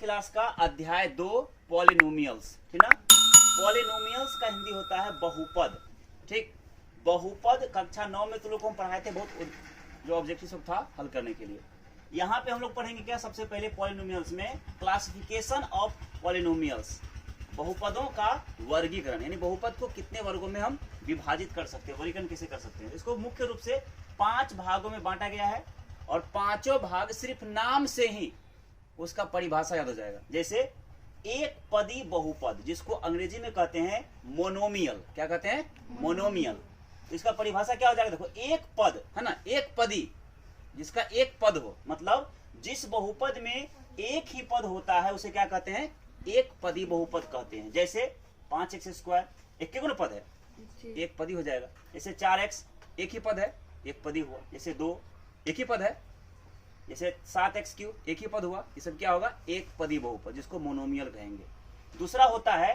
Class का अध्याय 2 polynomials, ठीक ना। पॉलिनोमियल्स का हिंदी होता है बहुपद, ठीक। बहुपद कक्षा 9 में तो लोग को हम पढ़ाए थे, बहुत जो ऑब्जेक्टिव सब था हल करने के लिए। यहाँ पे हम लोग पढ़ेंगे क्या, सबसे पहले पॉलिनोमियल्स में क्लासिफिकेशन ऑफ पॉलिनोमियल्स, बहुपदों का वर्गीकरण, यानी बहुपद को कितने वर्गों में हम विभाजित कर सकते हैं, वर्गीकरण कैसे कर सकते हैं। इसको मुख्य रूप से 5 भागों में बांटा गया है और पांचों भाग सिर्फ नाम से ही उसका परिभाषा याद हो जाएगा। जैसे एक पदी बहुपद, जिसको अंग्रेजी में कहते हैं मोनोमियल, क्या कहते हैं, मोनोमियल। तो इसका परिभाषा क्या हो जाएगा, देखो एक पद है ना, एक पदी जिसका एक पद हो, मतलब जिस बहुपद में एक ही पद होता है उसे क्या कहते हैं, एक पदी बहुपद कहते हैं। जैसे 5x², एक के गुना पद है, एक पदी हो जाएगा। जैसे 4x, एक ही पद है, एक पदी हुआ। जैसे 2, एक ही पद है। जैसे 7x3, एक ही पद हुआ। ये सब क्या होगा, एक पदी बहुपद, जिसको मोनोमियल कहेंगे। दूसरा होता है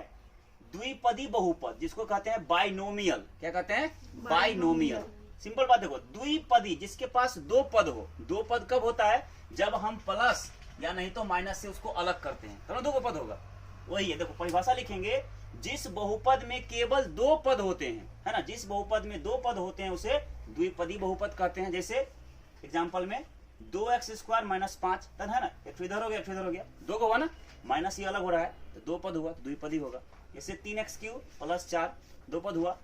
द्विपदी बहुपद, जिसको कहते हैं बाइनोमियल, क्या कहते हैं, बाइनोमियल। सिंपल बात देखो, द्विपदी जिसके पास दो पद हो। दो पद कब होता है, जब हम प्लस या नहीं तो माइनस से उसको अलग करते हैं, तब दो पद होगा। वही है, देखो परिभाषा लिखेंगे, जिस बहुपद में केवल दो पद होते हैं, है ना, जिस बहुपद में दो पद होते हैं उसे द्विपदी बहुपद कहते हैं। जैसे एग्जांपल में 2x² - 5, तब है ना, एक इधर हो गया, एक इधर हो गया, दो को हुआ ना, माइनस ये अलग हो रहा है तो दो पद हुआ, द्विपदी होगा। जैसे 3x³ + 4, दो पद हुआ।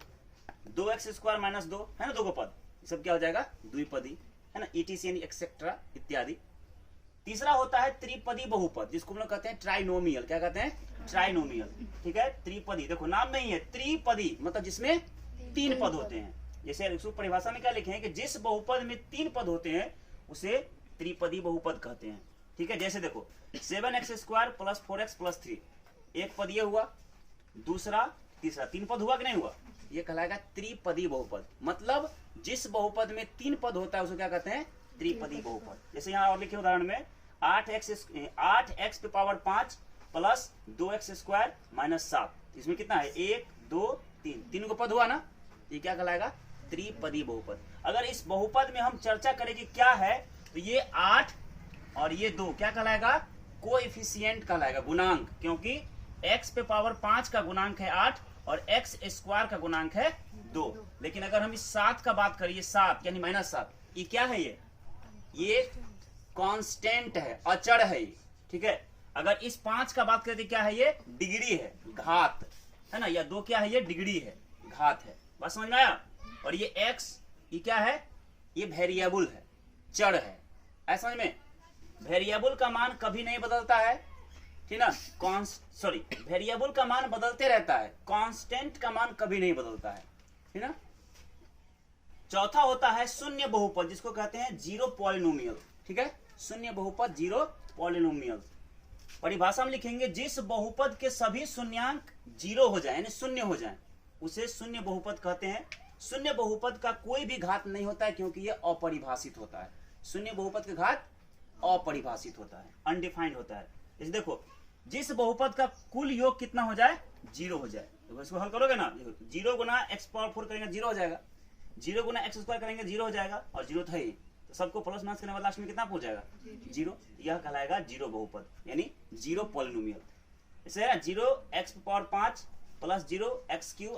2x² - 2 है ना, दो को पद, ये सब क्या हो जाएगा, द्विपदी, है ना, ETC एक्सेट्रा इत्यादि। तीसरा होता है त्रिपदी बहुपद, जिसको हम लोग कहते हैं ट्राइनोमियल, क्या कहते हैं, ट्राइनोमियल, ठीक है। त्रिपदी देखो नाम में ही है, त्रिपदी मतलब जिसमें तीन पद होते हैं। जैसे इसको परिभाषा में क्या लिखे हैं कि जिस बहुपद में तीन पद होते हैं उसे त्रिपदी बहुपद कहते हैं, ठीक है। जैसे देखो 7x² + 4x + 3, एक पद ये हुआ, दूसरा तीसरा, तीन पद हुआ कि नहीं हुआ, ये कहलाएगा त्रिपदी बहुपद। मतलब जिस बहुपद में तीन पद होता है उसे क्या कहते हैं, त्रिपदी बहुपद। जैसे यहाँ और लिखे उदाहरण में 8x + 5 + 2x² - 7, इसमें कितना है, 1 2 3, तीन को पद हुआ ना, ये क्या कहलाएगा, त्रिपदी बहुपद। अगर इस बहुपद में हम चर्चा करें कि क्या है, तो ये 8 और ये 2 क्या कहलाएगा, कोएफिशिएंट कहलाएगा, गुणांक, क्योंकि x⁵ का गुणांक है 8 और x² का गुणांक है 2। लेकिन अगर हम इस 7 का बात करिए, 7 यानी -7, ये क्या है, ये कांस्टेंट है, अचर है, ठीक है। अगर इस 5 का बात करें क्या है, ये डिग्री है, घात है ना, या 2 क्या है, ये डिग्री है, घात है। बात समझ में आया। और ये x, ये क्या है, ये वेरिएबल है, चर है। ऐसा समझ में, वेरिएबल का मान कभी नहीं बदलता है, ठीक ना, वेरिएबल का मान बदलते रहता है, कांस्टेंट का मान कभी नहीं बदलता है, ठीक ना। चौथा होता है शून्य बहुपद, जिसको कहते हैं जीरो पॉलिनोमियल, ठीक है, शून्य बहुपद, जीरो पॉलिनोमियल। परिभाषा में लिखेंगे, जिस बहुपद के सभी शून्यांक जीरो हो जाए, यानी शून्य हो जाए, उसे शून्य बहुपद कहते हैं। शून्य बहुपद का कोई भी घात नहीं होता है, क्योंकि यह अपरिभाषित होता है। शून्य बहुपद का घात अपरिभाषित होता है, अनडिफाइंड होता है। इसे देखो, जिस बहुपद का कुल योग कितना हो जाए, जीरो हो जाए, तो इसको हल करोगे ना, 0 × x⁴ करेंगे, जीरो हो जाएगा। 0 × x² करेंगे, जीरो हो जाएगा, और जीरो था ही, तो सबको प्लस माइनस करने के बाद लास्ट में कितना पहुंच जाएगा, जीरो। यह कहलाएगा जीरो बहुपद, यानी जीरो पॉलिनोमियल। इसे है 0x⁵ + 0x³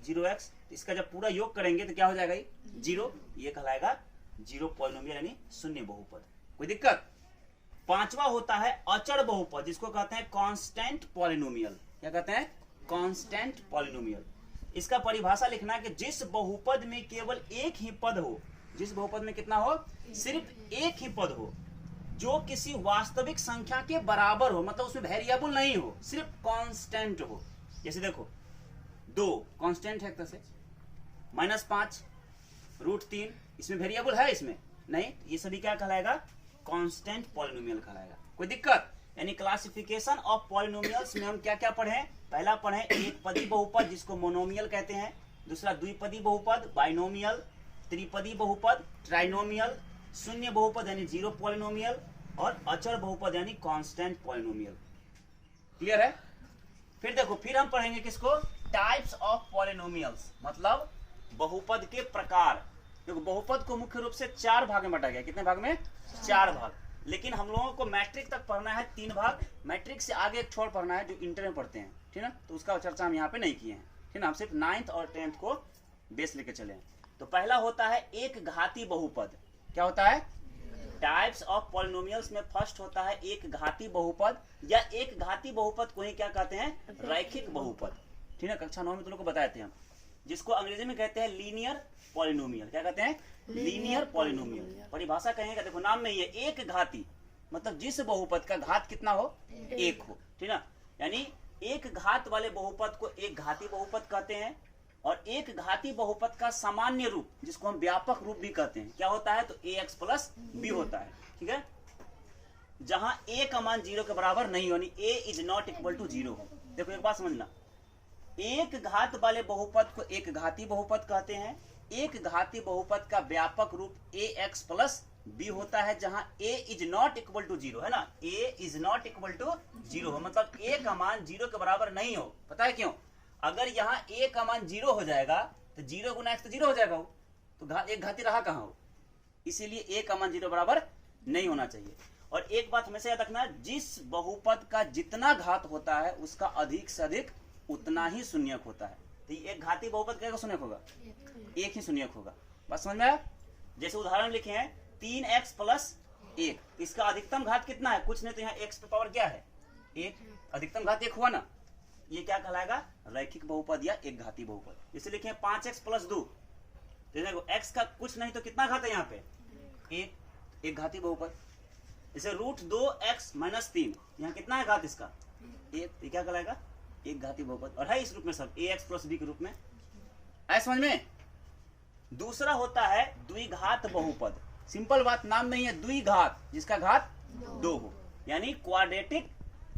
- 0x, इसका जब पूरा योग करेंगे तो क्या हो जाएगा, जीरो। ये कहलाएगा जीरो पॉलिनोमियल, यानी शून्य बहुपद। कोई दिक्कत। पांचवा होता है अचर बहुपद, जिसको कहते हैं कांस्टेंट पॉलिनोमियल, क्या कहते हैं, कांस्टेंट पॉलिनोमियल। इसका परिभाषा लिखना है कि जिस बहुपद में केवल एक ही पद हो, जिस बहुपद में कितना हो, सिर्फ एक ही पद हो, जो किसी वास्तविक संख्या के बराबर हो, मतलब उसमें वेरिएबल नहीं हो, सिर्फ कांस्टेंट हो। जैसे देखो 2 कांस्टेंट है एक तरह से, -5 √3, इसमें वेरिएबल है, इसमें नहीं, ये सभी क्या कहलाएगा, कांस्टेंट पॉलिनोमियल कहलाएगा। कोई दिक्कत। यानी क्लासिफिकेशन ऑफ पॉलिनोमियल्स में हम क्या क्या पढ़े, पहला पढ़े एक पदी बहुपद, जिसको मोनोमियल कहते हैं। दूसरा द्विपदी बहुपद, बाइनोमियल। त्रिपदी बहुपद, ट्राइनोमियल। शून्य बहुपद यानी जीरो पॉलिनोमियल, और अचर बहुपद यानी कांस्टेंट पॉलिनोमियल। क्लियर है। फिर देखो, फिर हम पढ़ेंगे किसको, टाइप्स ऑफ पॉलिनोमियल्स, मतलब बहुपद के प्रकार। देखो बहुपद को मुख्य रूप से 4 भाग में बांटा गया। कितने भाग में, 4 भाग। लेकिन हम लोगों को मैट्रिक तक पढ़ना है 3 भाग, मैट्रिक से आगे एक छोड़ पढ़ना है जो इंटर में पढ़ते हैं, ठीक है ना, तो उसका चर्चा हम यहाँ पे नहीं किए हैं, ठीक है, हम सिर्फ 9th और 10th को बेस लेके चले हैं। तो पहला होता है एक घाती बहुपद। क्या होता है? टाइप्स ऑफ पॉलिनोमियल्स में फर्स्ट होता है एक घाती बहुपद, या एक घाती बहुपद को ही क्या कहते हैं? रैखिक बहुपद, ठीक है, कक्षा 9 में तुम लोग को बताए थे हम, जिसको अंग्रेजी में कहते हैं लीनियर पॉलिनोमियल। क्या कहते हैं? Linear polynomial. परिभाषा कहेंगे, देखो नाम में ही है एक घाती, मतलब जिस बहुपद का घात कितना हो? एक हो, ठीक है ना, यानी एक घात वाले बहुपद को एक घाती बहुपद कहते हैं, और एक घाती बहुपद का सामान्य रूप जिसको हम व्यापक रूप भी कहते हैं क्या होता है? तो ax प्लस बी होता है, ठीक है, जहां a का मान 0 के बराबर नहीं हो, a is not equal to 0 हो। देखो एक बात समझना, एक घात वाले बहुपद को एक घाती बहुपद कहते हैं, एक घाती बहुपद का व्यापक रूप ax प्लस बी होता है, जहां a is not equal to 0 है ना, a is not equal to 0 हो, मतलब a का मान 0 के बराबर नहीं हो। पता है क्यों? अगर यहाँ a का मान 0 हो जाएगा तो 0 गुना x तो 0 हो जाएगा, तो एक घाती रहा कहाँ हो, इसीलिए a का मान 0 बराबर नहीं होना चाहिए। और एक बात हमेशा याद रखना, जिस बहुपद का जितना घात होता है उसका अधिक से अधिक उतना ही शून्यक होता है। तो एक घाती बहुपद का शून्यक होगा? एक ही शून्यक होगा। बस समझ में आया? जैसे उदाहरण लिखे हैं 3x प्लस 1, इसका अधिकतम घात कितना है? कुछ नहीं, तो यहाँ x पे पावर क्या है? 1, अधिकतम घात 1 हुआ ना, ये क्या कहलाएगा? रैखिक बहुपद या एक घाती बहुपद। जैसे लिखे 5x प्लस 2, तो देखो x का कुछ नहीं तो कितना घात है यहाँ पे? 1, एक घाती बहुपद। जैसे √2x माइनस 3, यहाँ कितना है घात इसका? 1, ये क्या कहलाएगा? एक घाती बहुपद, और है इस रूप में सब ax प्लस b के रूप में। ऐसा समझ में? दूसरा होता है द्विघात बहुपद। सिंपल बात, नाम नहीं है, द्विघात, जिसका घात 2 हो, यानी क्वाड्रेटिक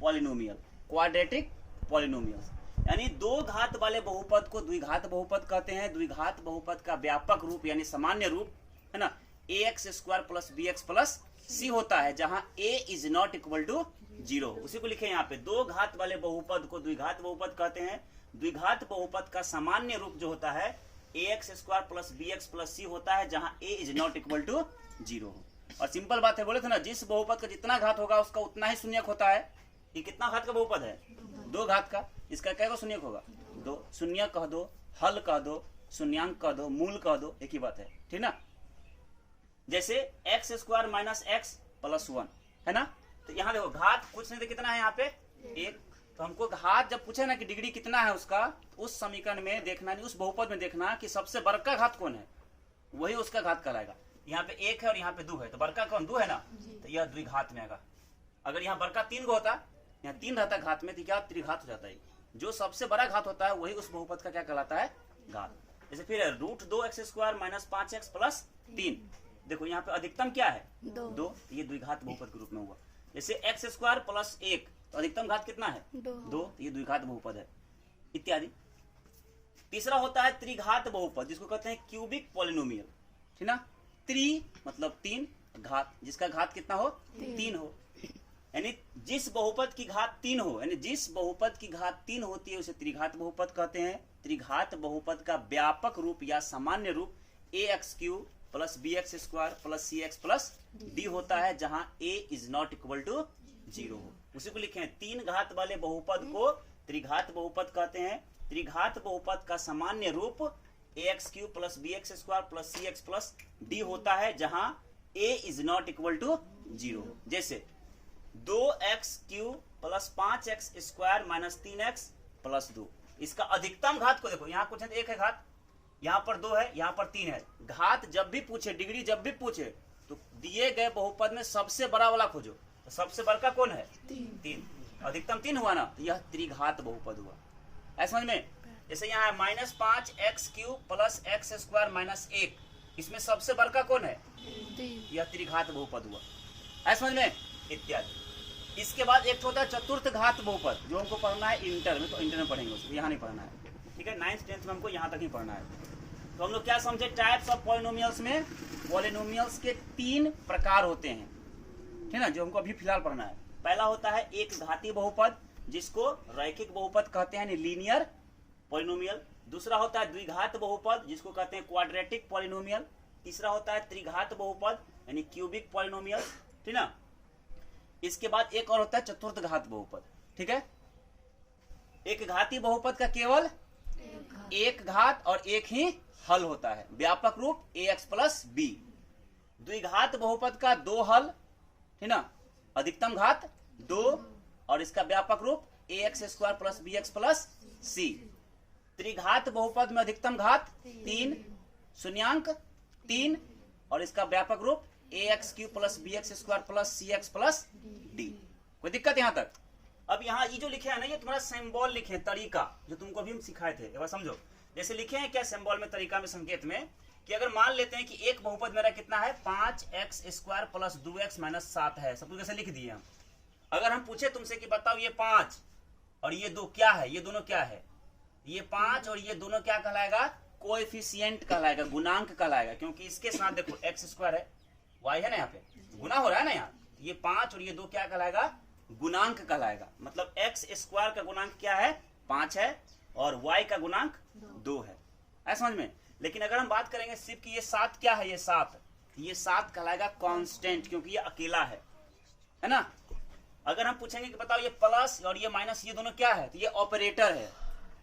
पॉलिनोमियल। क्वाड्रेटिक पॉलिनोमियल्स यानी दो घात वाले बहुपद को द्विघात बहुपद कहते हैं। द्विघात बहुपद का व्यापक रूप यानी सामान्य रूप है ना ax² plus bx plus c होता है, जहां a is not equal to 0। उसी को लिखे यहाँ पे, दो घात वाले बहुपद को द्विघात बहुपद कहते हैं। द्विघात बहुपद का सामान्य रूप जो होता है ax² plus bx plus c होता है, जहां a is not equal to 0 हो। और सिंपल बात है, बोले थे ना, जिस बहुपद का जितना घात होगा उसका उतना ही शून्यक होता है। ये कितना घात का बहुपद है? 2 घात का। इसका क्या शून्यक होगा? 2। शून्यक कह दो, हल कह दो, शून्यांक कह दो, मूल कह दो, एक ही बात है, ठीक ना। जैसे x² माइनस x प्लस 1 है ना, तो यहाँ देखो घात कुछ नहीं, तो कितना है यहाँ पे? 1। तो हमको घात जब पूछे ना कि डिग्री कितना है उसका, उस समीकरण में देखना नहीं, उस बहुपद में देखना कि सबसे बड़का घात कौन है, वही उसका घात कहलाएगा। यहाँ पे 1 है और यहाँ पे 2 है, तो बड़का कौन? 2 है ना, तो यह द्विघात में आएगा। अगर यहाँ बड़का 3 को होता, यहाँ 3 रहता घात में, तो क्या त्रिघात हो जाता है। जो सबसे बड़ा घात होता है वही उस बहुपद का क्या कहलाता है? घात। जैसे फिर √2x² माइनस 5x प्लस 3, देखो यहाँ पे अधिकतम क्या है? 2, ये द्विघात बहुपद के रूप में हुआ। जैसे x² प्लस 1, तो अधिकतम घात कितना है? 2, ये द्विघात बहुपद है, इत्यादि। तीसरा होता है त्रिघात बहुपद, जिसको कहते हैं क्यूबिक पॉलिनोमियल, ठीक ना। त्रि मतलब 3, घात जिसका घात कितना हो? 3 हो, यानी जिस बहुपद की घात 3 हो, यानी जिस बहुपद की घात 3 होती है उसे त्रिघात बहुपद कहते हैं। त्रिघात बहुपद का व्यापक रूप या सामान्य रूप ax³ plus bx² plus cx plus d होता है, जहां a is not equal to 0 हो। उसी को लिखे 3 घात वाले बहुपद को त्रिघात बहुपद कहते हैं। त्रिघात बहुपद का सामान्य रूप ax³ plus bx² plus cx plus d होता है, जहां a is not equal to 0 हो। जैसे 2x³ plus 5x² minus 3x plus 2, इसका अधिकतम घात को देखो, यहाँ कुछ है, 1 है घात, यहाँ पर 2 है, यहाँ पर 3 है। घात जब भी पूछे, डिग्री जब भी पूछे, तो दिए गए बहुपद में सबसे बड़ा वाला खोजो। तो सबसे बड़का कौन है? 3। अधिकतम 3 हुआ ना, तो यह त्रिघात बहुपद हुआ। ऐसा समझ में? जैसे यहाँ है -5x³ प्लस x² माइनस 1, इसमें सबसे बड़का कौन है? यह त्रिघात बहुपद हुआ। ऐसा समझ में? इत्यादि। इसके बाद एक होता है चतुर्थ घात बहुपद, जो हमको पढ़ना है इंटर में, तो इंटर में पढ़ेंगे उसको, यहाँ नहीं पढ़ना है, ठीक है। 9th 10th में हमको यहाँ तक ही पढ़ना है। तो हम लोग क्या समझे? टाइप्स ऑफ पॉलिनोमियल्स में पॉलिनोमियल्स के 3 प्रकार होते हैं, ठीक है ना, जो हमको अभी फिलहाल पढ़ना है। पहला होता है एक घाती बहुपद, जिसको रैखिक बहुपद कहते हैं, लीनियर पॉलिनोमियल। दूसरा होता है द्विघात बहुपद, जिसको कहते हैं क्वाड्रेटिक पॉलिनोमियल। तीसरा होता है त्रिघात बहुपद यानी क्यूबिक पॉलिनोमियल, ठीक ना। इसके बाद एक और होता है चतुर्थ घात बहुपद। ठीक है, एक घाती बहुपद का केवल एक घात और एक ही हल होता है, व्यापक रूप ax प्लस बी। द्विघात बहुपद का दो हल है ना, अधिकतम घात 2 और इसका व्यापक रूप ax square plus bx plus c। त्रिघात बहुपद में अधिकतम घात 3, शून्यांक 3 और इसका व्यापक रूप ax cube plus bx square plus cx plus d। कोई दिक्कत यहां तक? अब यहाँ ये जो लिखे हैं ना, ये तुम्हारा सिंबल लिखे हैं, तरीका जो तुमको अभी हम सिखाए थे, एक बार समझो। जैसे लिखे हैं क्या सिंबल में, तरीका में, संकेत में, कि अगर मान लेते हैं कि एक बहुपद मेरा कितना है 5x square plus 2x minus 7 है, सब कुछ कैसे लिख दिए हम। अगर हम पूछे तुमसे कि बताओ ये 5 और ये 2 क्या है, ये दोनों क्या है, ये 5 और ये दोनों क्या कहलाएगा, कोएफिशिएंट कहलाएगा, गुणांक कहलाएगा, क्योंकि इसके साथ देखो x स्क्वायर है, y है ना, यहाँ पे गुना हो रहा है ना यहाँ, ये 5 और ये 2 क्या कहलाएगा, गुणांक कहलाएगा। मतलब x स्क्वायर का गुणांक क्या है, 5 है और y का गुणांक 2 है, ऐसा समझ में। लेकिन अगर हम बात करेंगे सिर्फ कि ये 7 क्या है, ये 7 कहलाएगा कांस्टेंट, क्योंकि ये अकेला है ना। अगर हम पूछेंगे कि बताओ ये प्लस और ये माइनस ये दोनों क्या है, तो ये ऑपरेटर है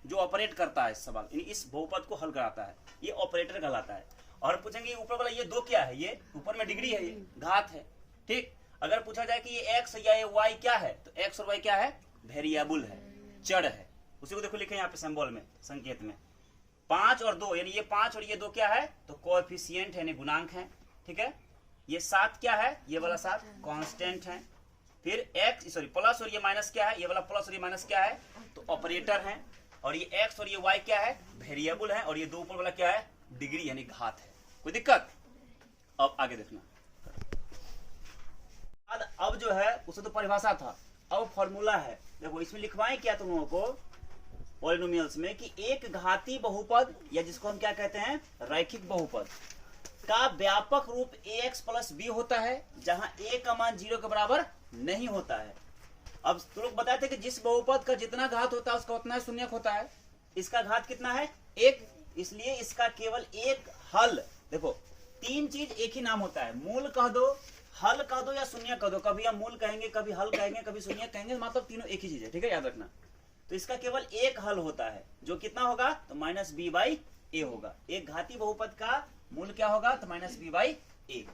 जो ऑपरेट करता है इस सवाल, इस बहुपद को हल कराता है, ये ऑपरेटर कहलाता है। और पूछेंगे ऊपर वाला ये 2 क्या है, ये ऊपर में डिग्री है, ये घात है। ठीक, अगर पूछा जाए कि ये x या ये y क्या है, तो x और y क्या है, वेरिएबल है, चर है। उसी को देखो लिखे यहाँ पे सिंबल में, संकेत में, 5 और 2, यानी ये 5 और ये 2 क्या है, तो कोएफिशिएंट है, यानी गुणांक है। ठीक है, ये 7 क्या है, ये वाला 7 कांस्टेंट है। फिर प्लस और ये माइनस क्या है, ये वाला प्लस और ये माइनस क्या है, तो ऑपरेटर है। और ये x और ये y क्या है, वेरिएबल है। और ये 2 ऊपर वाला क्या है, डिग्री यानी घात है। कोई दिक्कत? अब आगे देखना, अब जो है उसे तो परिभाषा था, अब फॉर्मूला है। देखो इसमें लिखवाएं क्या तुम लोगों को पॉलिनोमियल्स में, कि एक घाती बहुपद या जिसको हम क्या कहते हैं, रैखिक बहुपद का व्यापक रूप ax प्लस b होता है, जहां a का मान 0 के बराबर नहीं होता है। अब तुम लोग बताए थे कि जिस बहुपद का जितना घात होता है उसका उतना ही शून्यक होता है। इसका घात कितना है, 1, इसलिए इसका केवल एक हल। देखो 3 चीज एक ही नाम होता है, मूल कह दो, हल कह दो या शून्य कह दो। कभी हम मूल कहेंगे, कभी हल कहेंगे, कभी शून्य कहेंगे, मतलब तीनों एक ही चीज है। ठीक है, याद रखना। तो इसका केवल एक हल होता है, जो कितना होगा, तो माइनस बी बाई ए होगा। एक घाती बहुपद का मूल क्या होगा, तो माइनस बी बाई ए।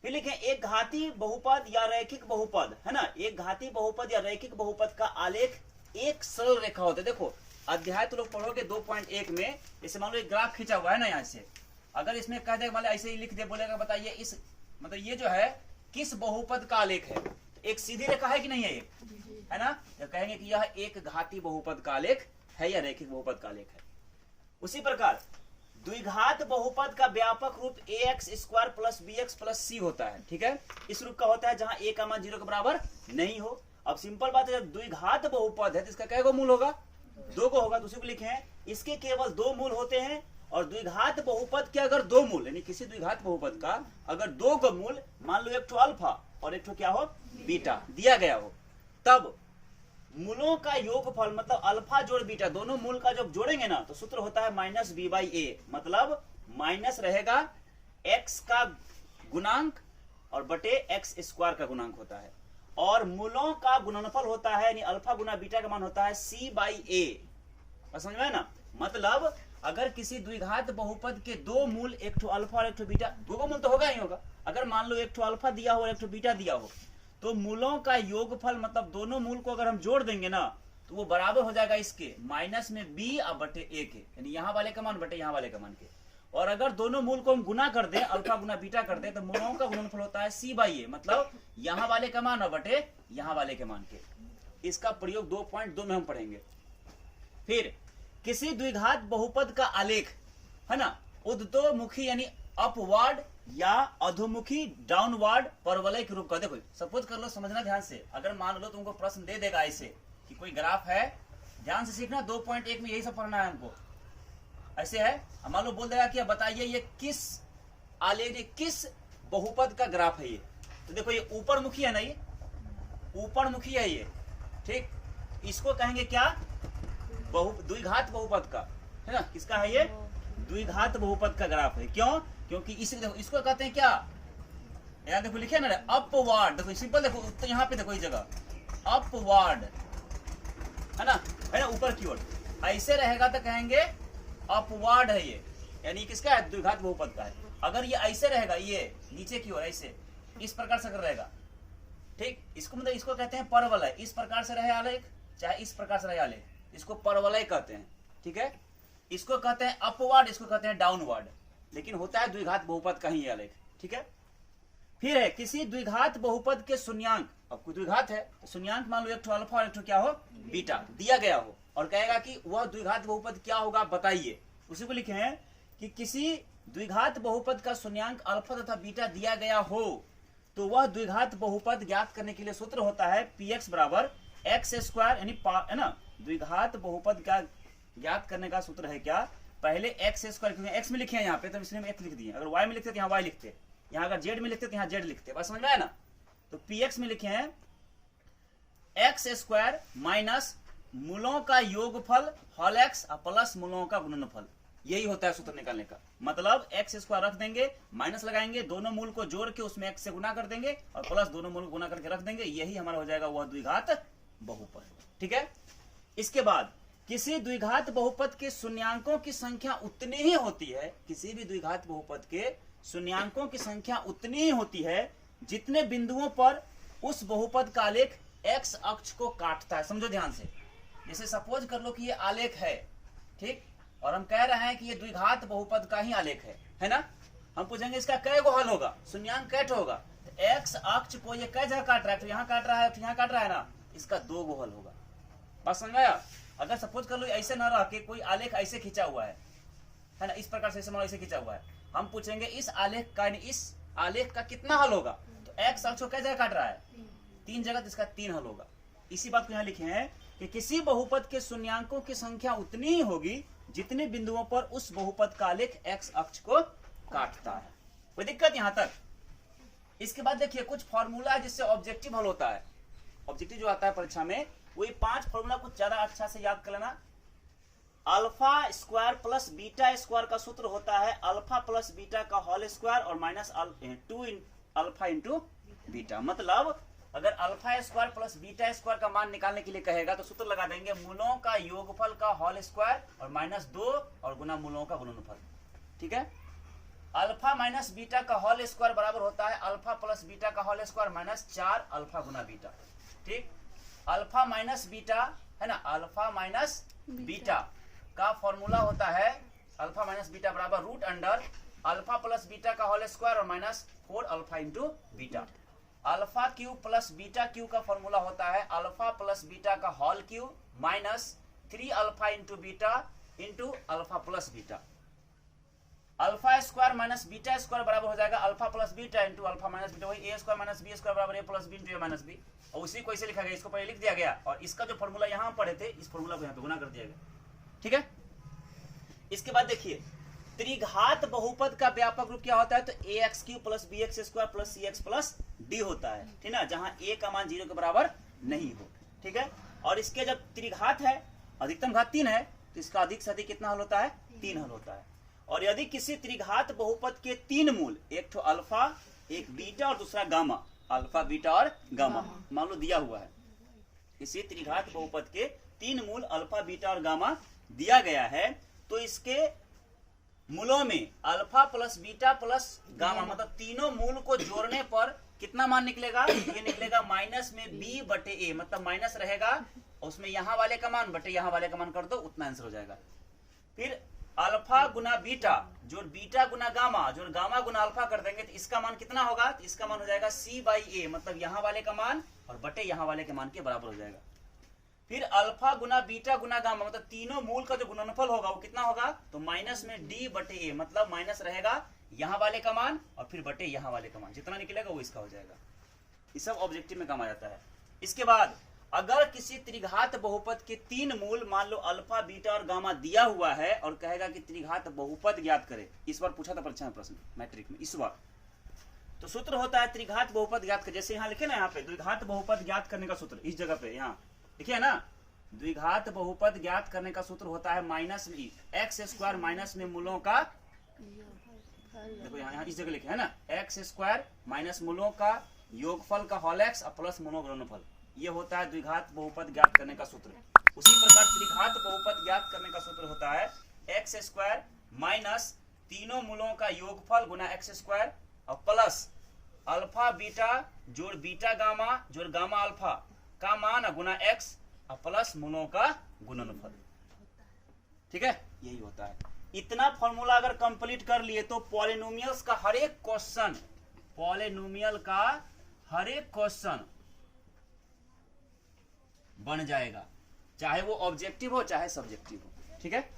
फिर लिखें एक घाती बहुपद या रैखिक बहुपद, है ना, एक घाती बहुपद या रैखिक बहुपद का आलेख एक सरल रेखा होता है। देखो अध्याय तो लोग पढ़ोगे 2.1 में, जैसे मान लो एक ग्राफ खींचा हुआ है ना, यहाँ से अगर इसमें कह दे, मान लो ऐसे ही लिख दे, बोलेगा बताइए इस मतलब ये जो है किस बहुपद का आलेख है, तो एक सीधी रेखा है कि नहीं है, एक है ना, तो कहेंगे कि यह एक घाती बहुपद का आलेख है या रैखिक बहुपद का आलेख है। उसी प्रकार द्विघात बहुपद का व्यापक रूप ax square plus bx plus c होता है। ठीक है, इस रूप का होता है जहां a का मान 0 के बराबर नहीं हो। अब सिंपल बात है, जब द्विघात बहुपद है तो इसका क्या मूल होगा, 2 को होगा। दूसरे को लिखे हैं इसके केवल 2 मूल होते हैं। और द्विघात बहुपद के अगर 2 मूल, यानी किसी द्विघात बहुपद का अगर 2 का मूल, मान लो एक ठो अल्फा और एक ठो क्या हो, बीटा दिया गया हो, तब मूलों का योगफल मतलब अल्फा जोड़ बीटा दोनों मूल का जब जोड़ेंगे ना, तो सूत्र होता है माइनस बी बाई ए। मतलब माइनस रहेगा x का गुणांक और बटे x स्क्वायर का गुणांक होता है, और मूलों का गुणनफल होता है, यानी अल्फा गुना बीटा का मान होता है c बाई ए। समझ में ना, मतलब अगर किसी द्विघात बहुपद के 2 मूल, एक ठो अल्फा और एक ठो बीटा, 2 का मूल तो होगा ही होगा। अगर मान लो एक ठो अल्फा दिया हो और एक ठो बीटा दिया हो, तो मूलों का योगफल मतलब दोनों मूल को अगर हम जोड़ देंगे ना, तो वो बराबर हो जाएगा इसके माइनस में b और बटे a के, यानी यहाँ वाले का मान बटे यहाँ वाले का मान के। और अगर दोनों मूल को हम गुना कर दें, अल्फा गुना बीटा कर दें, तो मूलों का गुणनफल होता है c बाई a, मतलब यहाँ वाले का मान और बटे यहाँ वाले के मान के। इसका प्रयोग 2.2 में हम पढ़ेंगे। फिर किसी द्विघात बहुपद का आलेख, है ना, ऊर्ध्वमुखी यानी अपवर्ड या अधोमुखी डाउनवर्ड परवलय के रूप का। देखो सपोज कर लो, समझना ध्यान से, अगर मान लो तुमको प्रश्न दे देगा ऐसे कि कोई ग्राफ है, ध्यान से सीखना, 2.1 में यही सब पढ़ना है हमको। ऐसे है, मान लो बोल देगा कि बताइए ये किस आलेख, किस बहुपद का ग्राफ है ये, तो देखो ये ऊपर मुखी है ना, ये ऊपर मुखी है ये। ठीक, इसको कहेंगे क्या, द्विघात बहुपद का, है ना, किसका है ये, द्विघात बहुपद का ग्राफ है। क्यों, क्योंकि इसको कहते हैं क्या, यहाँ देखो लिखे ना अपवार्ड, देखो सिंपल, देखो तो यहाँ पे देखो इस जगह अपवार्ड है ना ऊपर की ओर। ऐसे रहेगा तो कहेंगे अपवार्ड है ये, यानी किसका है, द्विघात बहुपद का है। अगर ये ऐसे रहेगा, ये नीचे की ओर ऐसे इस प्रकार से रहेगा, ठीक, इसको मतलब इसको कहते हैं परवलय। इस प्रकार से रहे आलेख, चाहे इस प्रकार से रहे आलेख, इसको परवलय कहते हैं, ठीक है। इसको कहते हैं अपवार्ड, इसको कहते हैं डाउनवर्ड, लेकिन होता है द्विघात बहुपद का ही आलेख, ठीक है। फिर है किसी द्विघात बहुपद के शून्यांक, अब कोई द्विघात है तो शून्यांक मान लो एक ठो अल्फा और एक ठो क्या हो बीटा दिया गया हो, और कहेगा कि वह द्विघात बहुपद क्या होगा बताइए। उसी को लिखे हैं कि किसी द्विघात बहुपद का शून्यांक अल्फा तथा बीटा दिया गया हो तो वह द्विघात बहुपद ज्ञात करने के लिए सूत्र होता है px बराबर एक्स स्क्वायर, यानी है ना, द्विघात बहुपद का ज्ञात करने का सूत्र है क्या, पहले एक्स स्क्वायर, क्योंकि एक्स में लिखे हैं यहाँ पे तो इसलिए हम एक्स लिख दिए, अगर वाई में लिखते तो यहाँ वाई लिखते, यहाँ अगर जेड में लिखते तो यहाँ जेड लिखते, बस समझ में आया ना। तो px में लिखे हैं एक्स स्क्वायर माइनस मूलों का योगफल होल एक्स प्लस मूलों का गुणनफल, यही होता है सूत्र निकालने का। मतलब एक्स स्क्वायर रख देंगे, माइनस लगाएंगे, दोनों मूल को जोड़ के उसमें एक्स से गुना कर देंगे और प्लस दोनों मूल को गुना करके रख देंगे, यही हमारा हो जाएगा वह द्विघात बहुपद, ठीक है। इसके बाद किसी द्विघात बहुपद के शून्यांकों की संख्या उतनी ही होती है, किसी भी द्विघात बहुपद के शून्यांकों की संख्या उतनी ही होती है जितने बिंदुओं पर उस बहुपद का आलेख एक्स अक्ष को काटता है। समझो ध्यान से, जैसे सपोज कर लो कि ये आलेख है, ठीक, और हम कह रहे हैं कि ये द्विघात बहुपद का ही आलेख है ना। हम पूछेंगे इसका कै गो हल होगा, शून्यांक कैट होगा, तो एक्स अक्ष को ये कै जगह काट रहा है, तो यहाँ काट रहा है, तो यहाँ काट रहा है ना, इसका 2 गो हल होगा। बात समझ में आया। अगर सपोज कर लो ऐसे ना रह के कोई आलेख ऐसे खींचा हुआ है ना, इस प्रकार से ऐसे खींचा हुआ है, हम पूछेंगे इस आलेख का, इस आलेख का कितना हल होगा, तो एक्स अक्ष को कै जगह काट रहा है, 3 जगह, तो इसका 3 हल होगा। इसी बात को यहाँ लिखे हैं कि किसी बहुपद के शून्यांकों की संख्या उतनी ही होगी जितने बिंदुओं पर उस बहुपद का आलेख एक्स अक्ष को काटता है। कोई दिक्कत यहां तक। इसके बाद देखिए कुछ फॉर्मूला है जिससे ऑब्जेक्टिव हल होता है। ऑब्जेक्टिव जो आता है परीक्षा में, वही 5 फॉर्मूला कुछ ज्यादा अच्छा से याद कर लेना। Alpha square plus beta square का सूत्र होता है अल्फा प्लस बीटा का होल स्क्वायर और माइनस 2 अल्फा इंटू बीटा। मतलब अगर alpha square plus beta square का मान निकालने के लिए कहेगा तो सूत्र लगा देंगे मूलों का योगफल का होल स्क्वायर और माइनस 2 और गुना मूलों का गुणनफल, ठीक है। अल्फा माइनस बीटा का होल स्क्वायर बराबर होता है अल्फा प्लस बीटा का होल स्क्वायर माइनस 4 अल्फा गुना बीटा, ठीक। अल्फा माइनस बीटा है ना, अल्फा माइनस बीटा का फॉर्मूला होता है अल्फा माइनस बीटा बराबर root under alpha plus beta का होल स्क्वायर और minus 4 alpha into beta. Alpha cube plus beta cube का फॉर्मूला होता है अल्फा प्लस बीटा का whole cube minus 3 alpha into beta into alpha plus beta. Alpha square minus beta square बराबर हो जाएगा alpha plus beta into alpha minus beta, वही ए square minus B square बराबर ए plus B into ए minus B. और उसी को ऐसे लिखा गया, इसको पहले लिख दिया गया और इसका जो फॉर्मूला यहाँ पढ़े थे इस फॉर्मूला को यहाँ पे गुना कर दिया गया, ठीक है। इसके बाद देखिए त्रिघात बहुपद का व्यापक रूप क्या होता है, तो a x cube plus b x square plus c x plus d होता है, ठीक ना, जहां ए का मान 0 के बराबर नहीं हो, ठीक है। और इसके जब त्रिघात है, अधिकतम घात 3 है, तो इसका अधिक से अधिक कितना हल होता है, 3 हल होता है। और यदि किसी त्रिघात बहुपद के 3 मूल, एक तो अल्फा, एक बीटा और दूसरा गामा, अल्फा बीटा और गामा मान लो दिया हुआ है, किसी त्रिघात बहुपद के 3 मूल अल्फा बीटा और गामा दिया गया है, तो इसके मूलों में alpha plus beta plus gamma मतलब तीनों मूल को जोड़ने पर कितना मान निकलेगा, ये निकलेगा माइनस में बी बटे ए, मतलब माइनस रहेगा उसमें यहाँ वाले का मान बटे यहाँ वाले का मान कर दो, उतना आंसर हो जाएगा। फिर अल्फा गुना बीटा जो बीटा गुना गामा जो गामा गुना अल्फा कर देंगे तो इसका मान कितना होगा, तो इसका मान हो जाएगा सी बाई ए, मतलब यहाँ वाले का मान और बटे यहाँ वाले के मान के बराबर हो जाएगा। फिर अल्फा गुना बीटा गुना गामा मतलब तीनों मूल का जो गुणनफल होगा वो कितना होगा, तो माइनस में डी बटे ए, मतलब माइनस रहेगा यहाँ वाले का मान और फिर बटे यहाँ वाले का मान, जितना निकलेगा वो इसका हो जाएगा। ये सब ऑब्जेक्टिव में काम आ जाता है। इसके बाद अगर किसी त्रिघात बहुपद के 3 मूल मान लो अल्फा बीटा और गामा दिया हुआ है और कहेगा कि त्रिघात बहुपद ज्ञात करे, इस बार पूछा था परीक्षा में प्रश्न मैट्रिक में, इस बार तो सूत्र होता है त्रिघात बहुपद ज्ञात कर, जैसे यहाँ लिखे ना, यहाँ पे द्विघात बहुपद ज्ञात करने का सूत्र इस जगह पे यहाँ देखिए ना, द्विघात बहुपद ज्ञात करने का सूत्र होता है माइनस एक्स स्क्वायर माइनस में मूलों का देखो यहाँ इस जगह लिखे है ना, एक्स स्क्वायर माइनस मूलों का योगफल का होल एक्स और प्लस मूलों का ऋणफल, ये होता है द्विघात बहुपद ज्ञात करने का सूत्र। उसी प्रकार त्रिघात बहुपद ज्ञात करने का सूत्र होता है एक्स स्क्वायर माइनस तीनों मूलों का योगफल गुना एक्स स्क्वायर और प्लस अल्फा बीटा जोड़ बीटा गामा जोड़ गामा अल्फा का मान गुना एक्स और प्लस मूलों का गुणनफल। ठीक है, यही होता है। इतना फॉर्मूला अगर कंप्लीट कर लिए तो पॉलिनोमियल्स का हर एक क्वेश्चन, पॉलिनोमियल का हर एक क्वेश्चन बन जाएगा, चाहे वो ऑब्जेक्टिव हो चाहे सब्जेक्टिव हो। ठीक है।